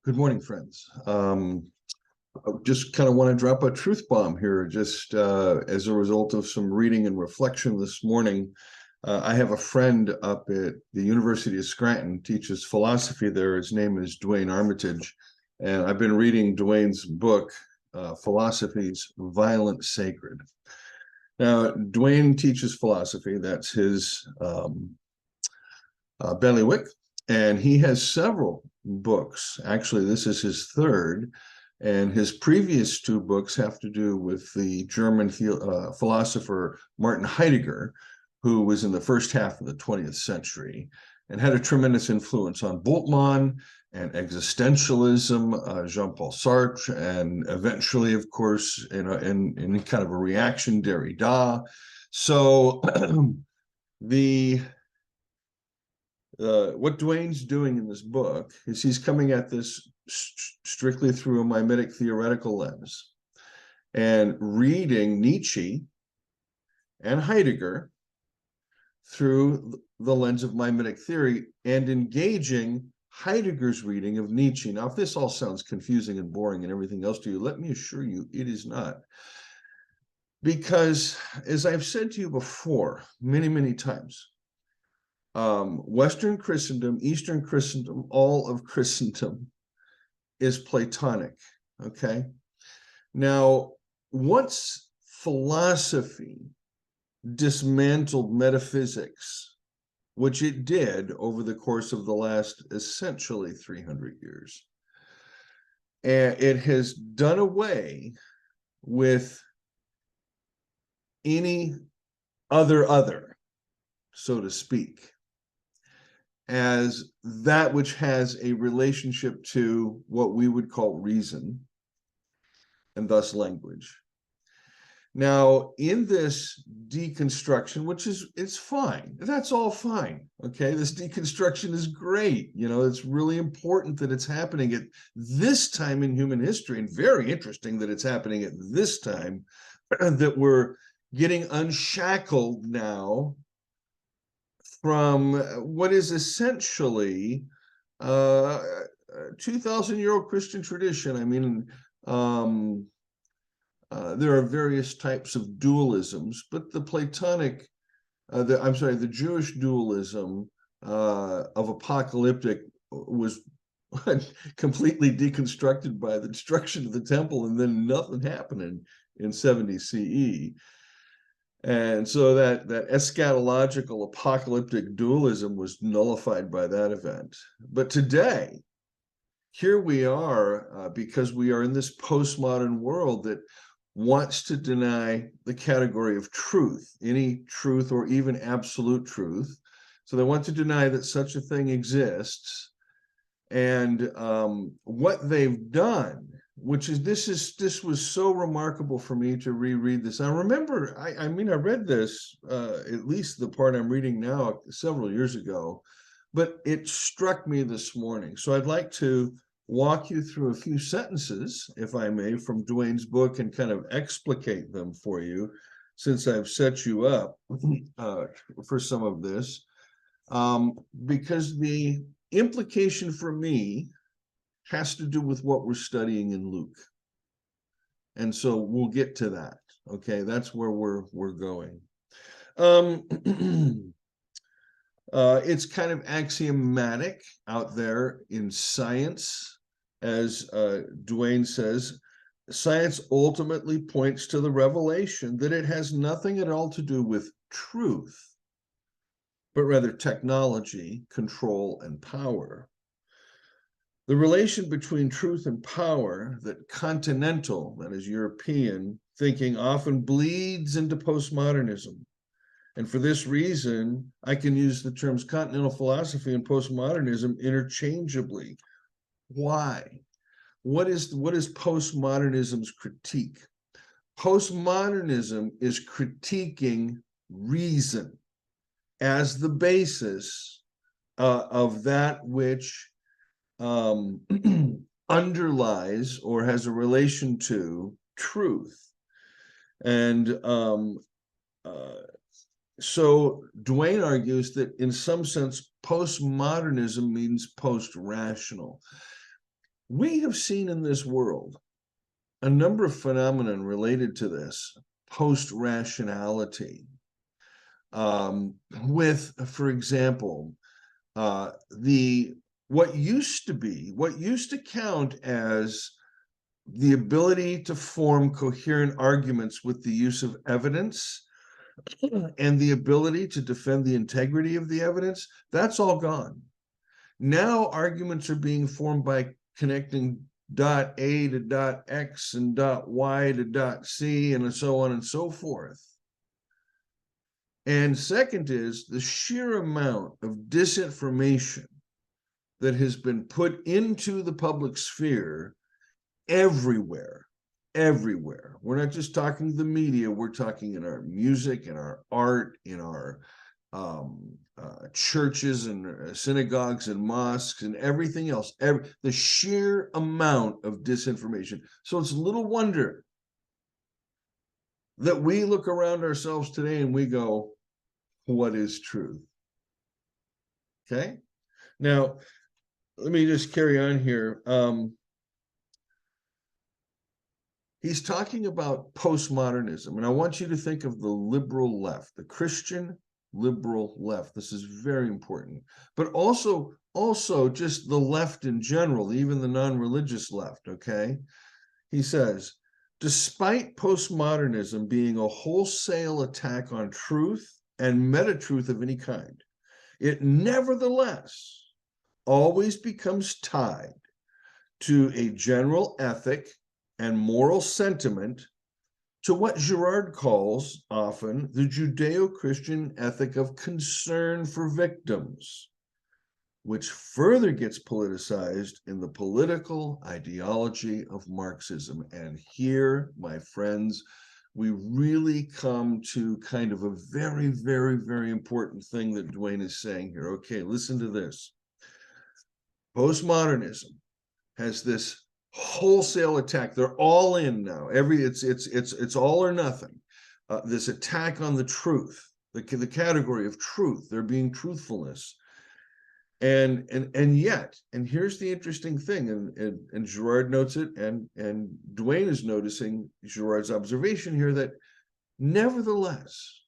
Good morning, friends. I just kind of want to drop a truth bomb here, just as a result of some reading and reflection this morning. I have a friend up at the University of Scranton, teaches philosophy there. His name is Duane Armitage, and I've been reading Duane's book, Philosophy's Violent Sacred. Now, Duane teaches philosophy. That's his bailiwick, and he has several books. Actually, this is his third, and his previous two books have to do with the German philosopher Martin Heidegger, who was in the first half of the 20th century and had a tremendous influence on Bultmann and existentialism, Jean-Paul Sartre, and eventually, of course, in kind of a reaction, Derrida. So what Duane's doing in this book is he's coming at this strictly through a mimetic theoretical lens and reading Nietzsche and Heidegger through the lens of mimetic theory and engaging Heidegger's reading of Nietzsche. Now, if this all sounds confusing and boring and everything else to you, let me assure you it is not. Because, as I've said to you before, many, many times, Western Christendom, Eastern Christendom, all of Christendom is Platonic, okay? Now, once philosophy dismantled metaphysics, which it did over the course of the last essentially 300 years, and it has done away with any other, so to speak, as that which has a relationship to what we would call reason, and thus language. Now, in this deconstruction, which it's fine, that's all fine, okay? This deconstruction is great. You know, it's really important that it's happening at this time in human history, and very interesting that it's happening at this time, that we're getting unshackled now from what is essentially a 2,000-year-old Christian tradition. I mean, there are various types of dualisms, but the Platonic, the Jewish dualism of apocalyptic was completely deconstructed by the destruction of the temple, and then nothing happened in 70 CE. And so that eschatological apocalyptic dualism was nullified by that event. But today, here we are, because we are in this postmodern world that wants to deny the category of truth, any truth or even absolute truth. So they want to deny that such a thing exists. And what they've done, this was so remarkable for me to reread this. I remember, I read this, at least the part I'm reading now, several years ago, but it struck me this morning. So I'd like to walk you through a few sentences, if I may, from Duane's book and kind of explicate them for you, since I've set you up for some of this, because the implication for me has to do with what we're studying in Luke. And so we'll get to that. Okay, that's where we're going. It's kind of axiomatic out there in science, as Duane says. Science ultimately points to the revelation that it has nothing at all to do with truth, but rather technology, control, and power. The relation between truth and power that continental, that is European, thinking often bleeds into postmodernism. And for this reason, I can use the terms continental philosophy and postmodernism interchangeably. Why? What is postmodernism's critique? Postmodernism is critiquing reason as the basis of that which underlies or has a relation to truth. And so Duane argues that in some sense, postmodernism means post-rational. We have seen in this world a number of phenomena related to this post-rationality, with, for example, what used to count as the ability to form coherent arguments with the use of evidence and the ability to defend the integrity of the evidence, that's all gone. Now arguments are being formed by connecting dot A to dot X and dot Y to dot C and so on and so forth. And second is the sheer amount of disinformation that has been put into the public sphere everywhere. We're not just talking the media, we're talking in our music, in our art, in our churches and synagogues and mosques and everything else, the sheer amount of disinformation. So it's little wonder that we look around ourselves today and we go, what is truth? Okay. Now, let me just carry on here. He's talking about postmodernism, and I want you to think of the liberal left, the Christian liberal left. This is very important, but also just the left in general, even the non-religious left, okay? He says, despite postmodernism being a wholesale attack on truth and meta-truth of any kind, it nevertheless always becomes tied to a general ethic and moral sentiment, to what Girard calls often the Judeo-Christian ethic of concern for victims, which further gets politicized in the political ideology of Marxism. And here, my friends, we really come to kind of a very, very, very important thing that Duane is saying here. Okay, listen to this. Postmodernism has this wholesale attack. They're all in now. It's all or nothing. This attack on the truth, the category of truth. There being truthfulness, and yet, and here's the interesting thing, and Girard notes it, and Duane is noticing Girard's observation here, that nevertheless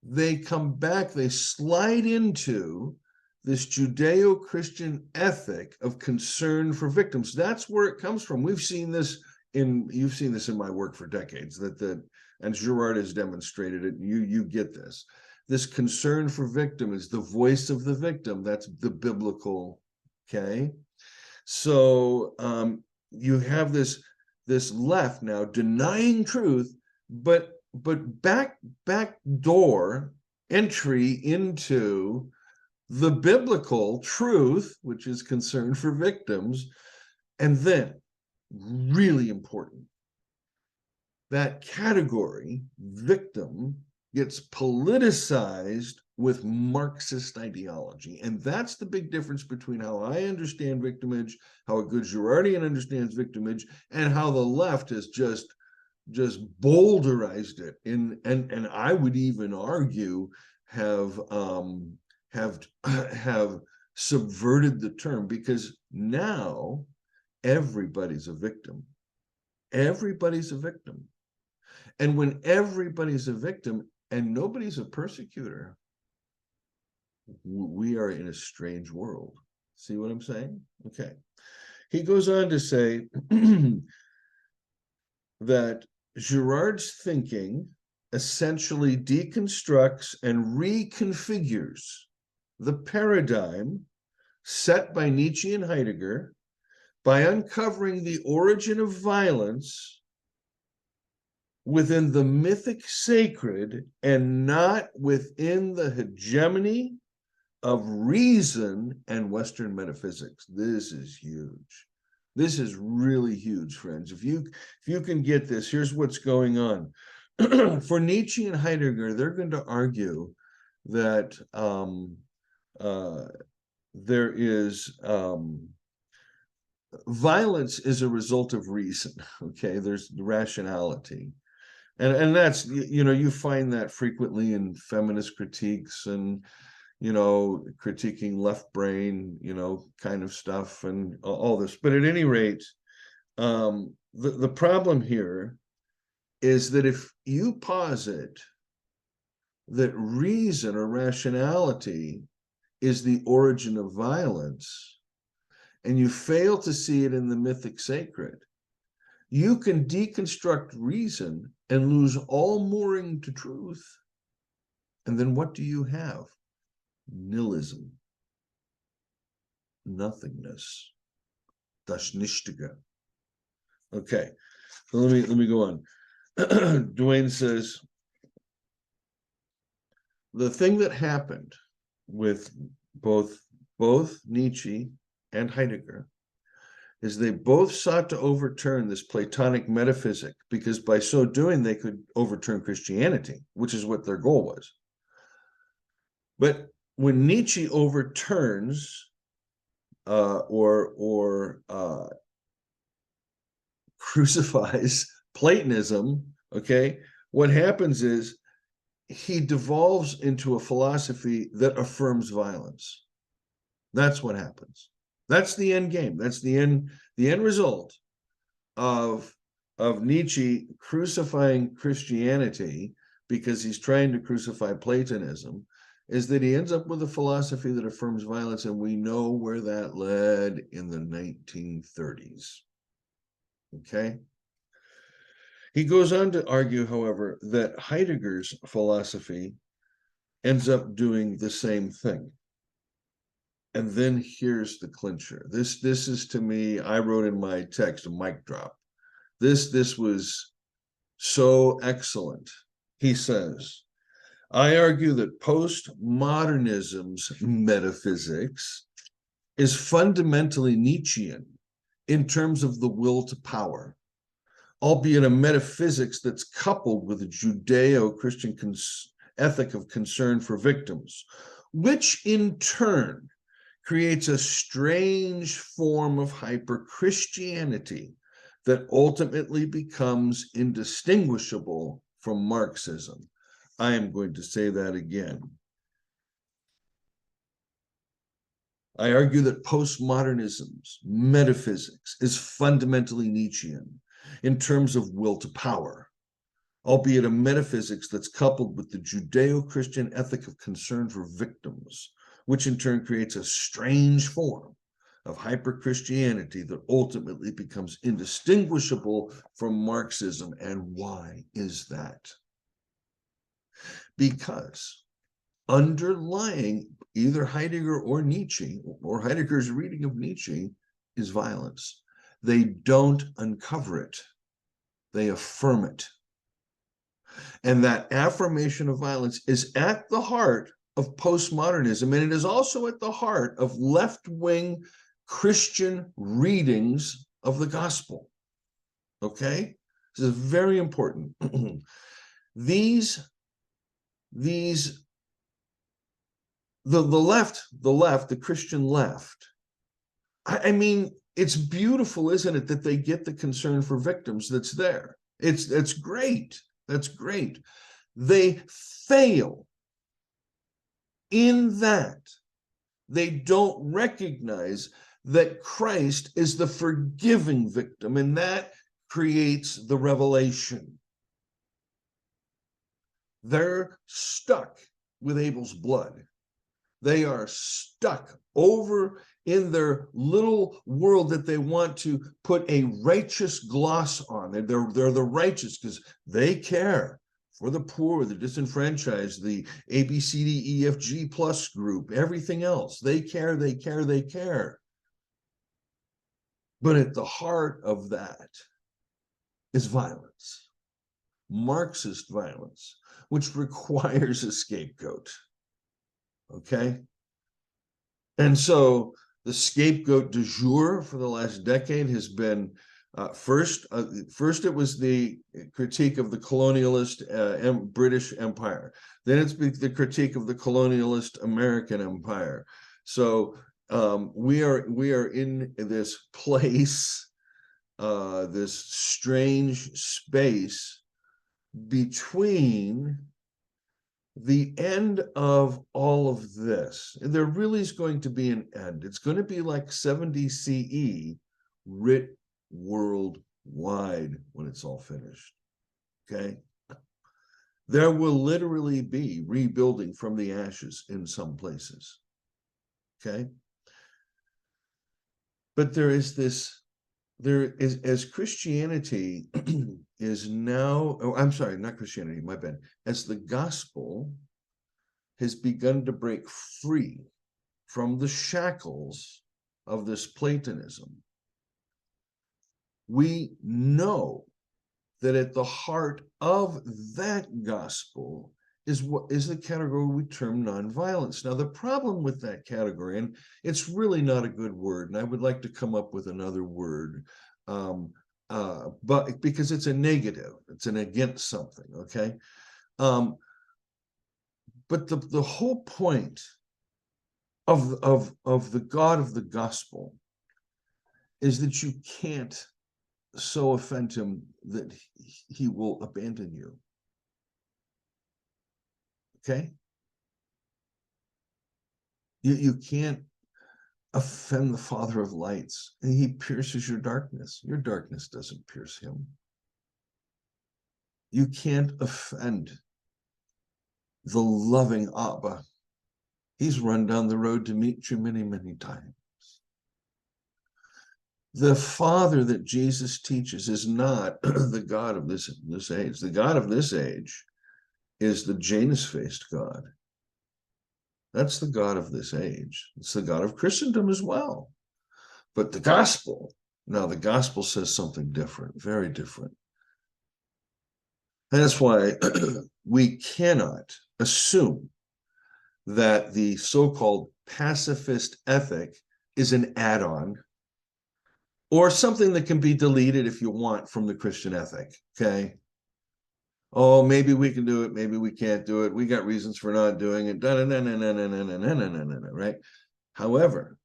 they come back, they slide into this Judeo-Christian ethic of concern for victims. That's where it comes from. You've seen this in my work for decades, and Girard has demonstrated it. You get this. This concern for victim is the voice of the victim. That's the biblical, okay? So you have this left now denying truth, but backdoor entry into the biblical truth, which is concern for victims. And then, really important, that category, victim, gets politicized with Marxist ideology. And that's the big difference between how I understand victimage, how a good Girardian understands victimage, and how the left has just boulderized it. And I would even argue have subverted the term, because now everybody's a victim. Everybody's a victim. And when everybody's a victim and nobody's a persecutor, we are in a strange world. See what I'm saying? Okay. He goes on to say that Girard's thinking essentially deconstructs and reconfigures the paradigm set by Nietzsche and Heidegger by uncovering the origin of violence within the mythic sacred and not within the hegemony of reason and Western metaphysics. This is huge. This is really huge, friends. If you can get this, here's what's going on. For Nietzsche and Heidegger, they're going to argue that there is violence is a result of reason. Okay, there's rationality, and that's, you find that frequently in feminist critiques, and critiquing left brain, kind of stuff and all this. But at any rate, the problem here is that if you posit that reason or rationality is the origin of violence, and you fail to see it in the mythic sacred, you can deconstruct reason and lose all mooring to truth. And then what do you have? Nihilism, nothingness, das Nichtige. Okay, so let me go on. Duane says, the thing that happened with both Nietzsche and Heidegger is they both sought to overturn this Platonic metaphysic, because by so doing, they could overturn Christianity, which is what their goal was. But when Nietzsche overturns or crucifies Platonism, okay, what happens is he devolves into a philosophy that affirms violence. That's what happens. That's the end game. That's the end result of Nietzsche crucifying Christianity, because he's trying to crucify Platonism, is that he ends up with a philosophy that affirms violence, and we know where that led in the 1930s. Okay? He goes on to argue, however, that Heidegger's philosophy ends up doing the same thing. And then here's the clincher. This is, to me, I wrote in my text, a mic drop. This was so excellent. He says, I argue that postmodernism's metaphysics is fundamentally Nietzschean in terms of the will to power, albeit a metaphysics that's coupled with a Judeo-Christian ethic of concern for victims, which in turn creates a strange form of hyper-Christianity that ultimately becomes indistinguishable from Marxism. I am going to say that again. I argue that postmodernism's metaphysics is fundamentally Nietzschean in terms of will to power, albeit a metaphysics that's coupled with the Judeo-Christian ethic of concern for victims, which in turn creates a strange form of hyper-Christianity that ultimately becomes indistinguishable from Marxism. And why is that? Because underlying either Heidegger or Nietzsche, or Heidegger's reading of Nietzsche, is violence. They don't uncover it, they affirm it. And that affirmation of violence is at the heart of postmodernism, and it is also at the heart of left-wing Christian readings of the gospel. Okay? This is very important. The left, the Christian left, I mean, it's beautiful, isn't it, that they get the concern for victims that's there. That's great. That's great. They fail in that they don't recognize that Christ is the forgiving victim, and that creates the revelation. They're stuck with Abel's blood. They are stuck over in their little world that they want to put a righteous gloss on. They're the righteous because they care for the poor, the disenfranchised, the ABCDEFG plus group, everything else. They care, they care, they care. But at the heart of that is violence, Marxist violence, which requires a scapegoat. Okay? And so the scapegoat du jour for the last decade has been first it was the critique of the colonialist British Empire. Then it's the critique of the colonialist American Empire. So we are in this place, this strange space between the end of all of this, there really is going to be an end. It's going to be like 70 CE, writ worldwide when it's all finished. Okay? There will literally be rebuilding from the ashes in some places. Okay? But there is this, as Christianity is now, oh, I'm sorry, not Christianity, my bad. As the gospel has begun to break free from the shackles of this Platonism, we know that at the heart of that gospel is what is the category we term nonviolence. Now, the problem with that category, and it's really not a good word, and I would like to come up with another word, but because it's a negative, it's an against something, okay? But the whole point of the God of the gospel is that you can't so offend him that he will abandon you. Okay? You can't offend the Father of lights. And he pierces your darkness. Your darkness doesn't pierce him. You can't offend the loving Abba. He's run down the road to meet you many, many times. The Father that Jesus teaches is not the God of this age. The God of this age is the Janus-faced God. That's the God of this age. It's the God of Christendom as well. But the gospel, now the gospel says something different, very different. And that's why we cannot assume that the so-called pacifist ethic is an add-on or something that can be deleted if you want from the Christian ethic, okay? Oh, maybe we can do it, maybe we can't do it. We got reasons for not doing it, right? However,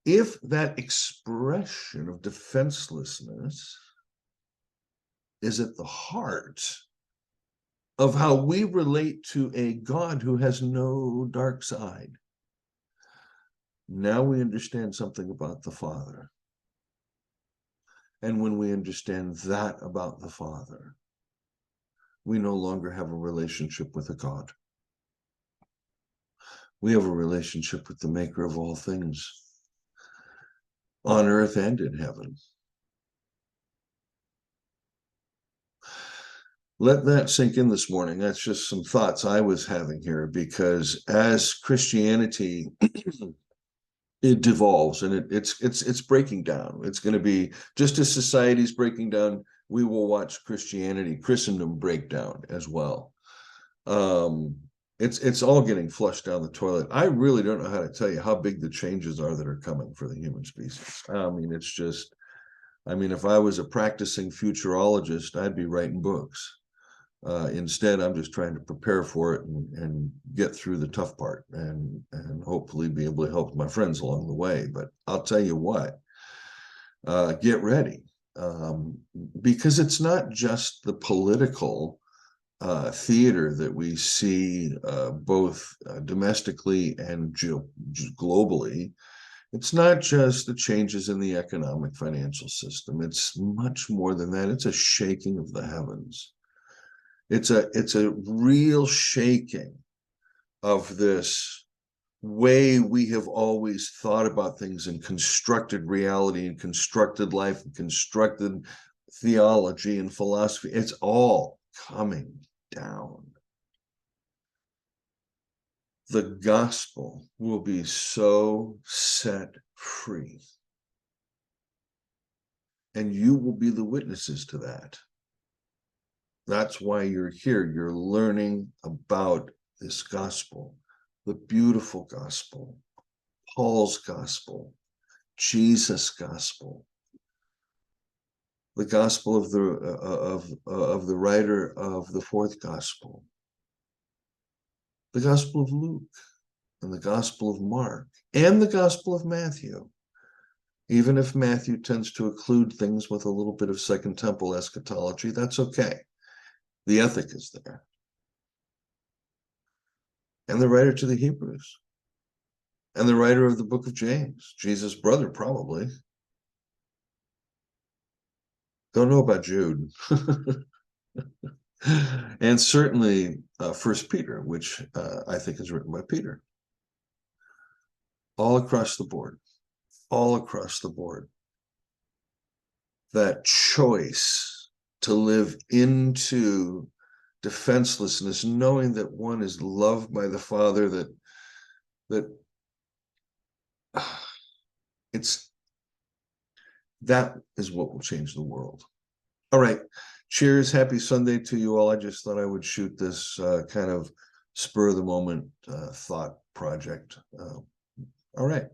if that expression of defenselessness is at the heart of how we relate to a God who has no dark side, now we understand something about the Father. And when we understand that about the Father, we no longer have a relationship with a God. We have a relationship with the maker of all things on earth and in heaven. Let that sink in this morning. That's just some thoughts I was having here, because as Christianity it devolves and it's breaking down. It's going to be just as society's breaking down, we will watch Christendom break down as well. It's all getting flushed down the toilet. I really don't know how to tell you how big the changes are that are coming for the human species. I mean, it's just, I mean, if I was a practicing futurologist, I'd be writing books. Instead, I'm just trying to prepare for it and get through the tough part and hopefully be able to help my friends along the way. But I'll tell you what, get ready, because it's not just the political theater that we see both domestically and globally. It's not just the changes in the economic financial system. It's much more than that. It's a shaking of the heavens. It's a real shaking of this way we have always thought about things and constructed reality and constructed life and constructed theology and philosophy. It's all coming down. The gospel will be so set free. And you will be the witnesses to that. That's why you're here. You're learning about this gospel, the beautiful gospel, Paul's gospel, Jesus' gospel, the gospel of the writer of the fourth gospel, the gospel of Luke, and the gospel of Mark, and the gospel of Matthew. Even if Matthew tends to include things with a little bit of Second Temple eschatology, that's okay. The ethic is there. and the writer to the Hebrews, and the writer of the book of James, Jesus' brother, probably. Don't know about Jude. And certainly First Peter, which I think is written by Peter. All across the board, all across the board. That choice to live into defenselessness, knowing that one is loved by the Father, that that is what will change the world. All right. Cheers. Happy Sunday to you all. I just thought I would shoot this kind of spur of the moment thought project. All right.